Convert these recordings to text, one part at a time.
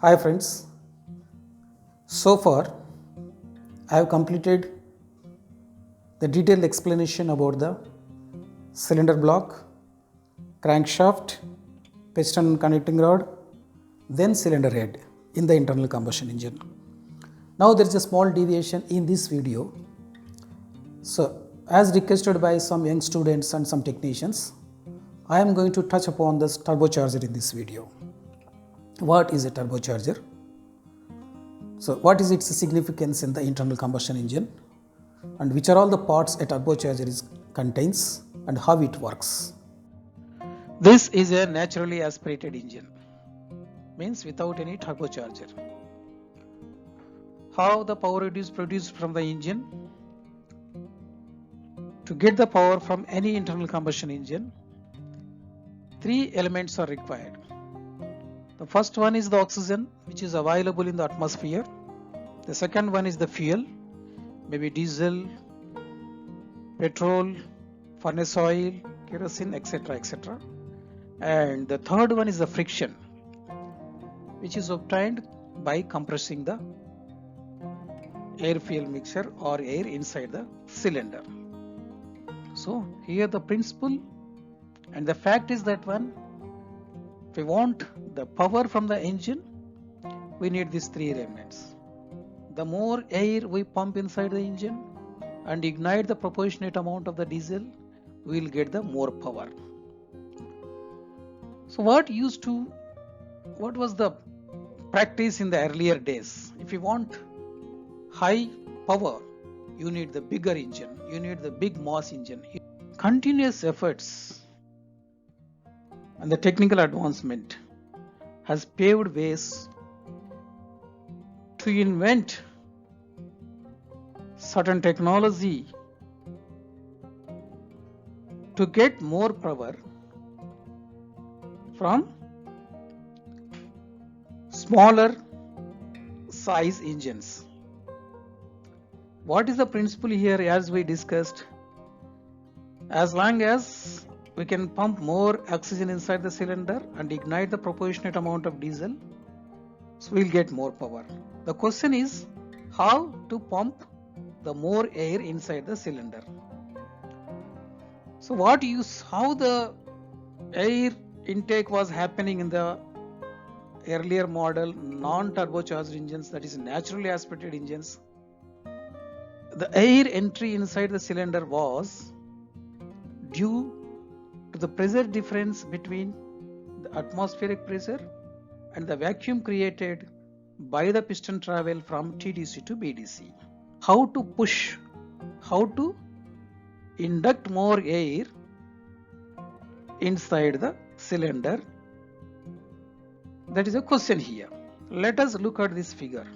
Hi friends, so far I have completed the detailed explanation about the cylinder block, crankshaft, piston connecting rod, then cylinder head in the internal combustion engine. Now there is a small deviation in this video. So as requested by some young students and some technicians, I am going to touch upon this turbocharger in this video. What is a turbocharger? So what is its significance in the internal combustion engine, and which are all the parts a turbocharger contains and how it works. This is a naturally aspirated engine, means without any turbocharger. How the power is produced from the engine? To get the power from any internal combustion engine, three elements are required. The first one is the oxygen, which is available in the atmosphere. The second one is the fuel, maybe diesel, petrol, furnace oil, kerosene, etc. etc. And the third one is the friction, which is obtained by compressing the air fuel mixture or air inside the cylinder. So here the principle and the fact is that if we want the power from the engine, we need these three elements. The more air we pump inside the engine and ignite the proportionate amount of the diesel, we will get the more power. So what was the practice in the earlier days? If you want high power, you need the bigger engine, you need the big mass engine. Continuous efforts and the technical advancement has paved ways to invent certain technology to get more power from smaller size engines. What is the principle here? As we discussed, as long as we can pump more oxygen inside the cylinder and ignite the proportionate amount of diesel, so we'll get more power. The question is how to pump the more air inside the cylinder. So how the air intake was happening in the earlier model non-turbocharged engines, that is naturally aspirated engines. The air entry inside the cylinder was due to the pressure difference between the atmospheric pressure and the vacuum created by the piston travel from TDC to BDC. How to induct more air inside the cylinder, that is a question here. Let us look at this figure.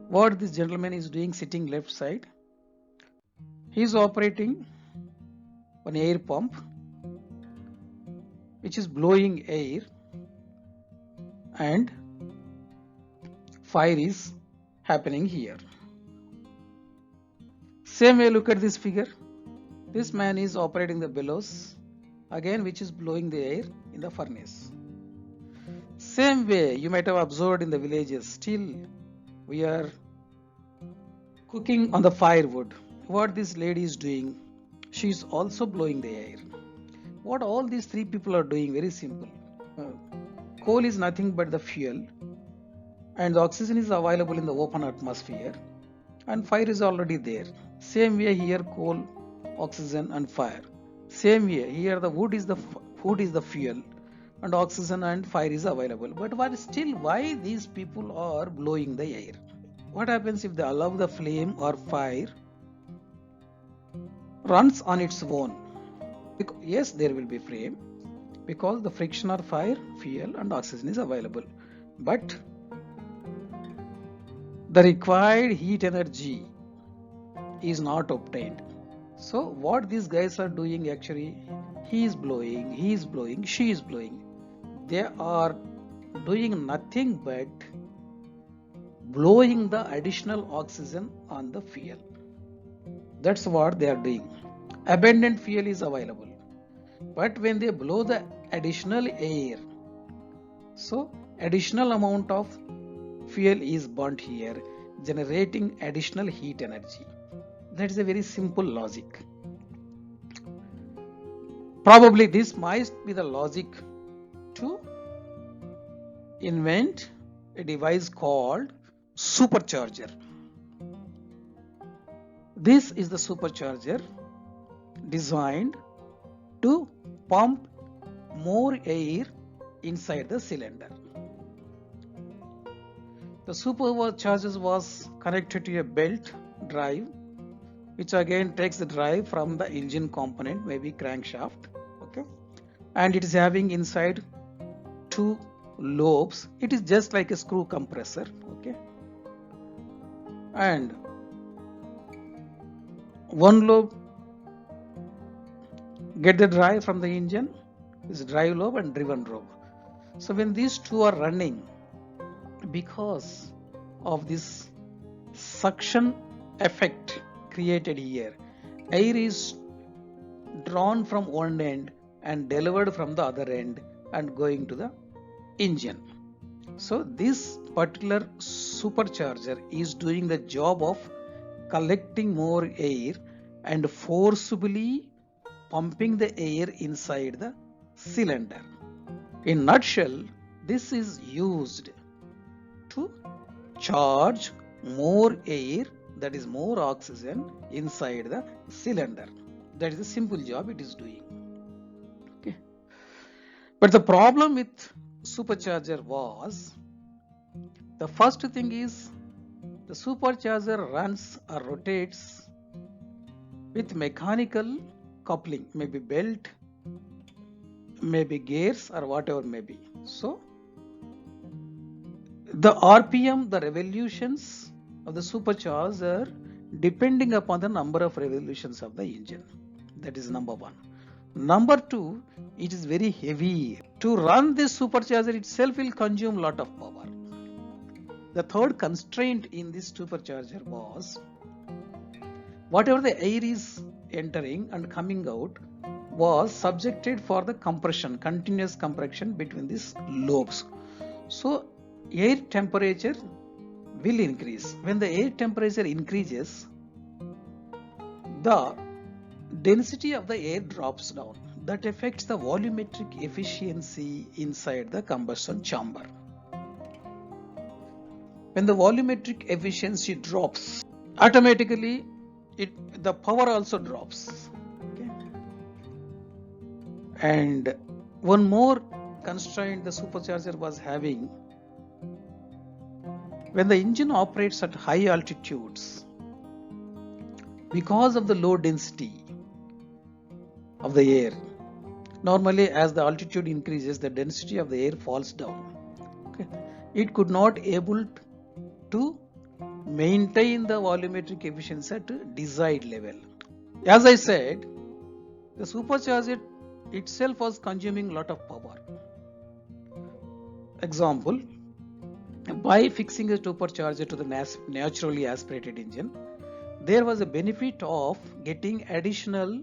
What this gentleman is doing sitting left side, he is operating an air pump which is blowing air and fire is happening here. Same way, look at this figure. This man is operating the bellows, again which is blowing the air in the furnace. Same way you might have observed in the villages, still we are cooking on the firewood. What this lady is doing, she is also blowing the air. What all these three people are doing, very simple. Coal is nothing but the fuel, and the oxygen is available in the open atmosphere, and fire is already there. Same way here, coal, oxygen and fire. Same way here, the wood is the fuel, and oxygen and fire is available. But why these people are blowing the air? What happens if they allow the flame or fire runs on its own? Yes, there will be flame because the friction or fire, fuel and oxygen is available, but the required heat energy is not obtained. So what these guys are doing, actually, he is blowing, she is blowing. They are doing nothing but blowing the additional oxygen on the fuel. That's what they are doing. Abundant fuel is available, but when they blow the additional air, so additional amount of fuel is burnt here, generating additional heat energy. That is a very simple logic. Probably this might be the logic to invent a device called supercharger. This is the supercharger designed to pump more air inside the cylinder. The supercharger was connected to a belt drive, which again takes the drive from the engine component, maybe crankshaft, okay, and it is having inside two lobes. It is just like a screw compressor, okay, and one lobe get the drive from the engine, is drive lobe and driven lobe. So when these two are running, because of this suction effect created here, air is drawn from one end and delivered from the other end and going to the engine. So this particular supercharger is doing the job of collecting more air and forcibly pumping the air inside the cylinder. In nutshell, this is used to charge more air, that is more oxygen inside the cylinder. That is the simple job it is doing. Okay. But the problem with supercharger was, the first thing is the supercharger runs or rotates with mechanical coupling, maybe belt, maybe gears or whatever may be. So the RPM, the revolutions of the supercharger, depending upon the number of revolutions of the engine. That is number one. Number two, it is very heavy. To run this supercharger itself will consume a lot of power. The third constraint in this supercharger was, whatever the air is entering and coming out was subjected for the compression, continuous compression between these lobes. So air temperature will increase. When the air temperature increases, the density of the air drops down. That affects the volumetric efficiency inside the combustion chamber. When the volumetric efficiency drops, automatically the power also drops. Okay? And one more constraint the supercharger was having, when the engine operates at high altitudes, because of the low density of the air, normally as the altitude increases, the density of the air falls down. Okay? It could not able to maintain the volumetric efficiency at desired level. As I said, the supercharger itself was consuming a lot of power. Example, by fixing a supercharger to the naturally aspirated engine, there was a benefit of getting additional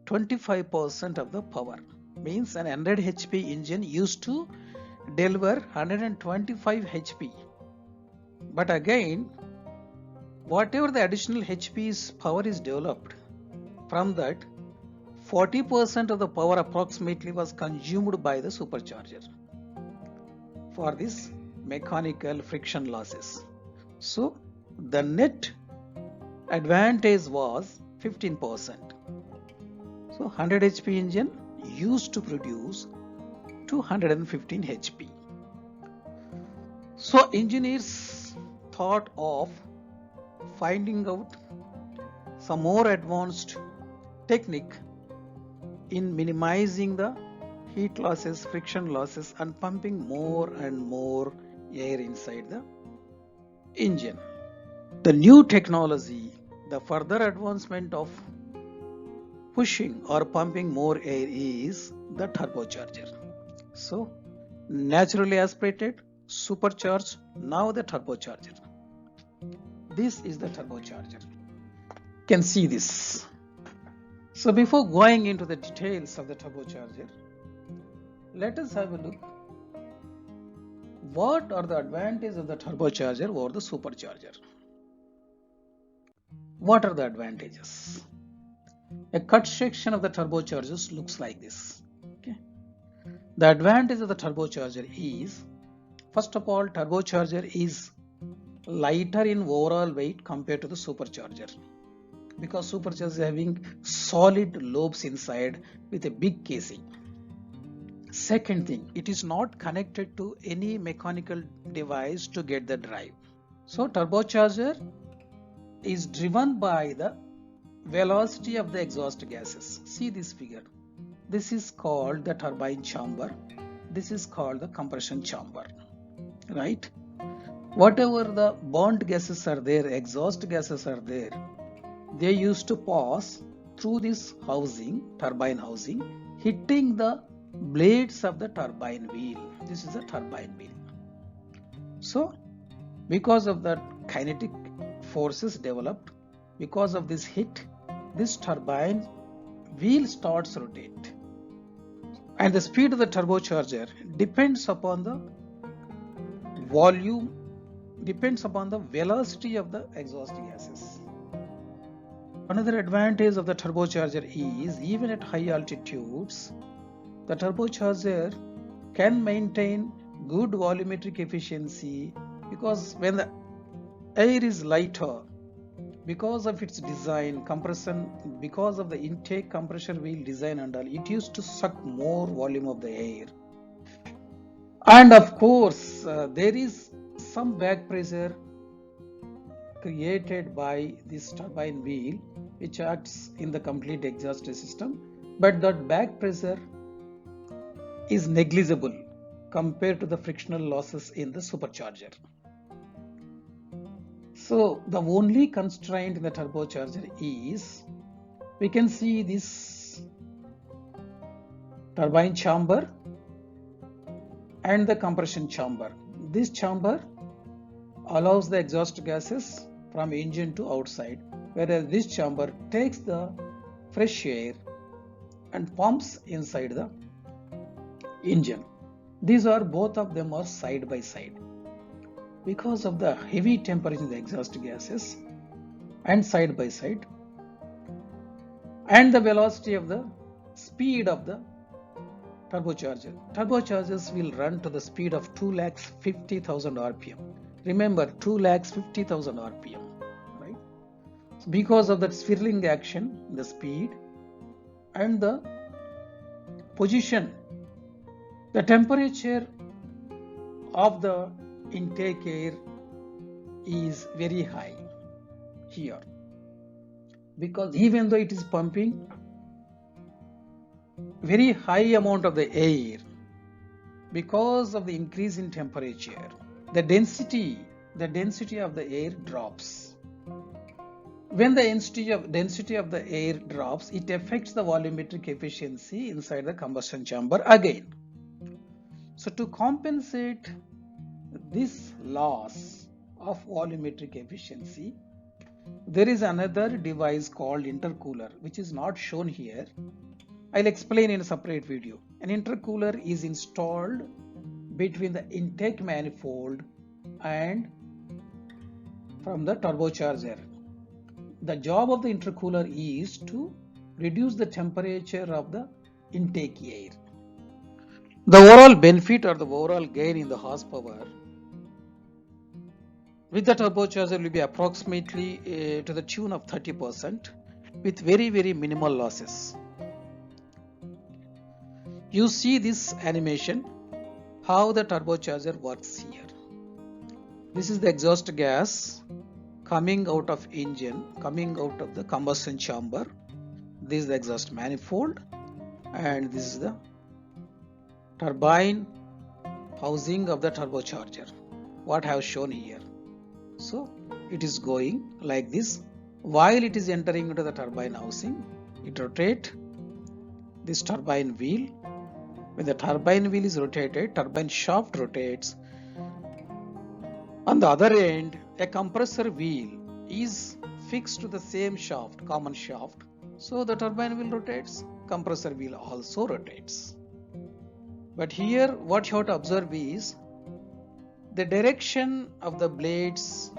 25% of the power. Means an 100 HP engine used to deliver 125 HP. But again, whatever the additional HP's power is developed, from that 40% of the power approximately was consumed by the supercharger for this mechanical friction losses. So the net advantage was 15%. So 100 HP engine used to produce 215 HP. So engineers thought of finding out some more advanced technique in minimizing the heat losses, friction losses, and pumping more and more air inside the engine. The new technology, the further advancement of pushing or pumping more air is the turbocharger. So naturally aspirated, supercharged, now the turbocharger. This is the turbocharger. You can see this. So before going into the details of the turbocharger, let us have a look what are the advantages of the turbocharger over the supercharger? What are the advantages? A cut section of the turbochargers looks like this. Okay. The advantage of the turbocharger is, first of all, turbocharger is lighter in overall weight compared to the supercharger, because supercharger is having solid lobes inside with a big casing. Second thing, it is not connected to any mechanical device to get the drive. So turbocharger is driven by the velocity of the exhaust gases. See this figure. This is called the turbine chamber. This is called the compression chamber, right? Whatever the burnt gases are there, exhaust gases are there, they used to pass through this housing, turbine housing, hitting the blades of the turbine wheel. This is a turbine wheel. So because of the kinetic forces developed, because of this hit, this turbine wheel starts to rotate, and the speed of the turbocharger depends upon the volume, depends upon the velocity of the exhaust gases. Another advantage of the turbocharger is, even at high altitudes, the turbocharger can maintain good volumetric efficiency, because when the air is lighter, because of its design, compression, because of the intake compressor wheel design and all, it used to suck more volume of the air. And of course, there is some back pressure created by this turbine wheel, which acts in the complete exhaust system, but that back pressure is negligible compared to the frictional losses in the supercharger. So the only constraint in the turbocharger is, we can see this turbine chamber and the compression chamber. This chamber allows the exhaust gases from engine to outside, whereas this chamber takes the fresh air and pumps inside the engine. These are, both of them are side by side. Because of the heavy temperature in the exhaust gases and side by side, and the velocity of the speed of the turbocharger. Turbochargers will run to the speed of 2,50,000 RPM. Remember, 2,50,000 RPM, right? So because of that swirling action, the speed and the position, the temperature of the intake air is very high here, because even though it is pumping very high amount of the air, because of the increase in temperature, the density of the air drops. When the density of the air drops, it affects the volumetric efficiency inside the combustion chamber again. So to compensate this loss of volumetric efficiency, there is another device called intercooler, which is not shown here. I'll explain in a separate video. An intercooler is installed between the intake manifold and from the turbocharger. The job of the intercooler is to reduce the temperature of the intake air. The overall benefit or the overall gain in the horsepower with the turbocharger will be approximately to the tune of 30%, with very, very minimal losses. You see this animation, how the turbocharger works here. This is the exhaust gas coming out of engine, coming out of the combustion chamber. This is the exhaust manifold, and this is the turbine housing of the turbocharger, what I have shown here. So it is going like this. While it is entering into the turbine housing, it rotates this turbine wheel. When the turbine wheel is rotated, turbine shaft rotates. On the other end, a compressor wheel is fixed to the same shaft, common shaft. So the turbine wheel rotates, compressor wheel also rotates. But here what you have to observe is, the direction of the blades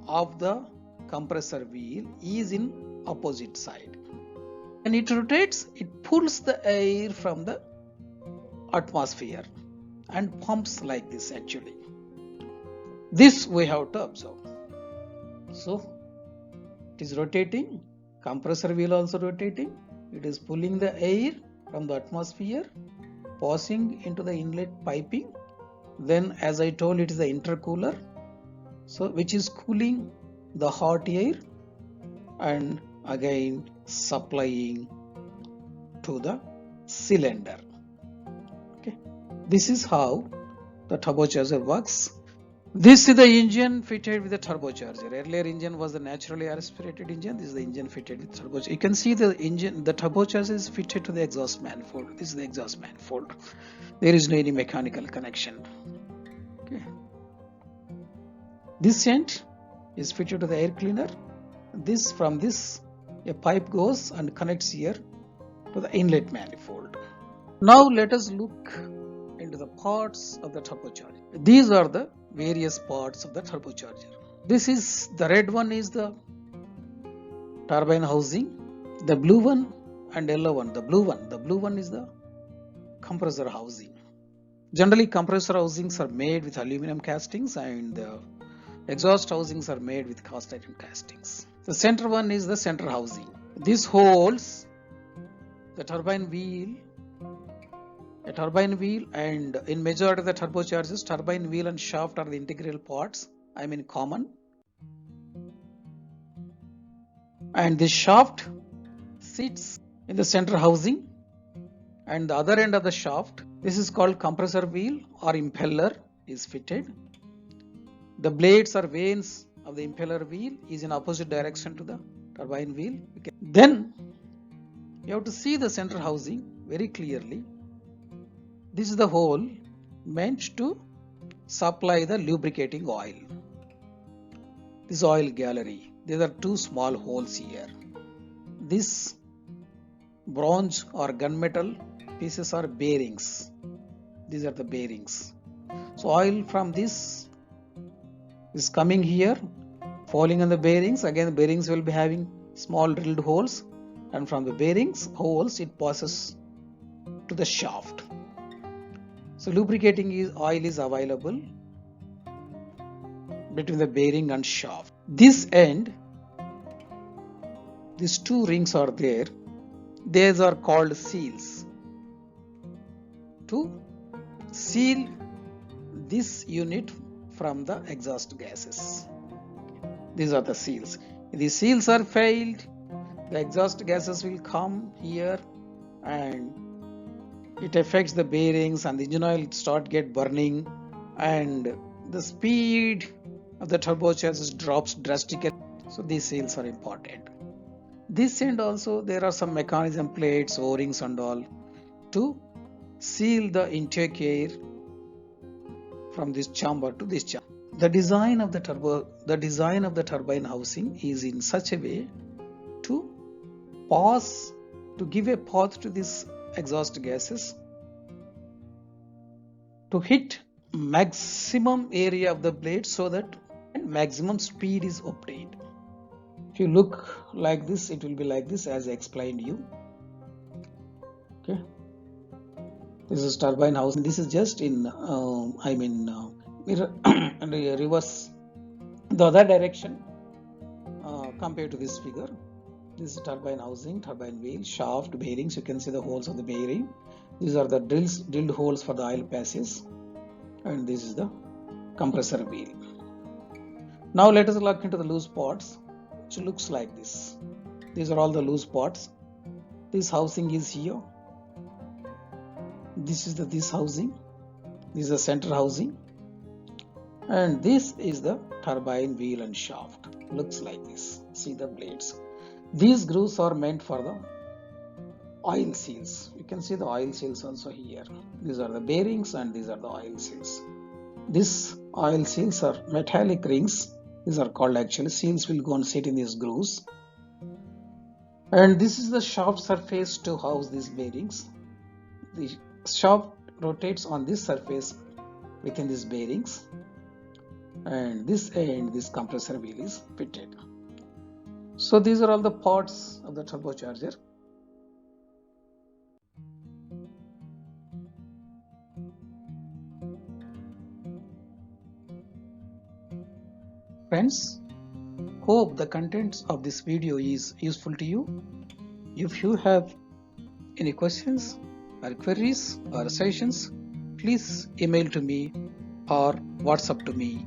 of the compressor wheel is in opposite side. When it rotates, it pulls the air from the atmosphere and pumps like this actually. This we have to observe. So it is rotating, compressor wheel also rotating, it is pulling the air from the atmosphere, passing into the inlet piping, then as I told it is the intercooler, so which is cooling the hot air and again supplying to the cylinder. Okay, this is how the turbocharger works. This is the engine fitted with the turbocharger. Earlier engine was the naturally aspirated engine. This is the engine fitted with turbocharger. You can see the engine, the turbocharger is fitted to the exhaust manifold. This is the exhaust manifold. There is no any mechanical connection. Okay. This end is fitted to the air cleaner. This from this a pipe goes and connects here to the inlet manifold. Now let us look into the parts of the turbocharger. These are the various parts of the turbocharger. This is the red one is the turbine housing, the blue one and yellow one. The blue one is the compressor housing. Generally compressor housings are made with aluminum castings and the exhaust housings are made with cast iron castings. The center one is the center housing. This holds the turbine wheel, a turbine wheel, and in majority of the turbochargers, turbine wheel and shaft are the integral parts, I mean common. And this shaft sits in the center housing and the other end of the shaft, this is called compressor wheel or impeller is fitted. The blades or vanes of the impeller wheel is in opposite direction to the turbine wheel. Then you have to see the center housing very clearly. This is the hole meant to supply the lubricating oil. This oil gallery. There are two small holes here. This bronze or gunmetal pieces are bearings. These are the bearings. So oil from this is coming here, falling on the bearings. Again the bearings will be having small drilled holes, and from the bearings holes it passes to the shaft. So lubricating oil is available between the bearing and shaft. This end, these two rings are there. These are called seals. To seal this unit from the exhaust gases. These are the seals. If the seals are failed, the exhaust gases will come here and it affects the bearings and the engine oil start get burning and the speed of the turbochargers drops drastically. So these seals are important. This end also there are some mechanism plates, O-rings and all to seal the intake air from this chamber to this chamber. The design of the turbine housing is in such a way to give a path to this exhaust gases to hit maximum area of the blade so that maximum speed is obtained. If you look like this, it will be like this as I explained you. Okay, this is turbine housing. This is just in reverse, the other direction compared to this figure. This is turbine housing, turbine wheel, shaft, bearings. You can see the holes of the bearing. These are the drilled holes for the oil passes, and this is the compressor wheel. Now let us look into the loose parts, which looks like this. These are all the loose parts. This housing is here. This is this housing. This is the center housing, and this is the turbine wheel and shaft. Looks like this. See the blades. These grooves are meant for the oil seals. You can see the oil seals also here. These are the bearings and these are the oil seals. These oil seals are metallic rings. These are called actually seals will go and sit in these grooves. And this is the shaft surface to house these bearings. The shaft rotates on this surface within these bearings, and this end, this compressor wheel is fitted. So these are all the parts of the turbocharger. Friends, hope the contents of this video is useful to you. If you have any questions or queries or suggestions, please email to me or WhatsApp to me.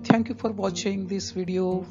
Thank you for watching this video.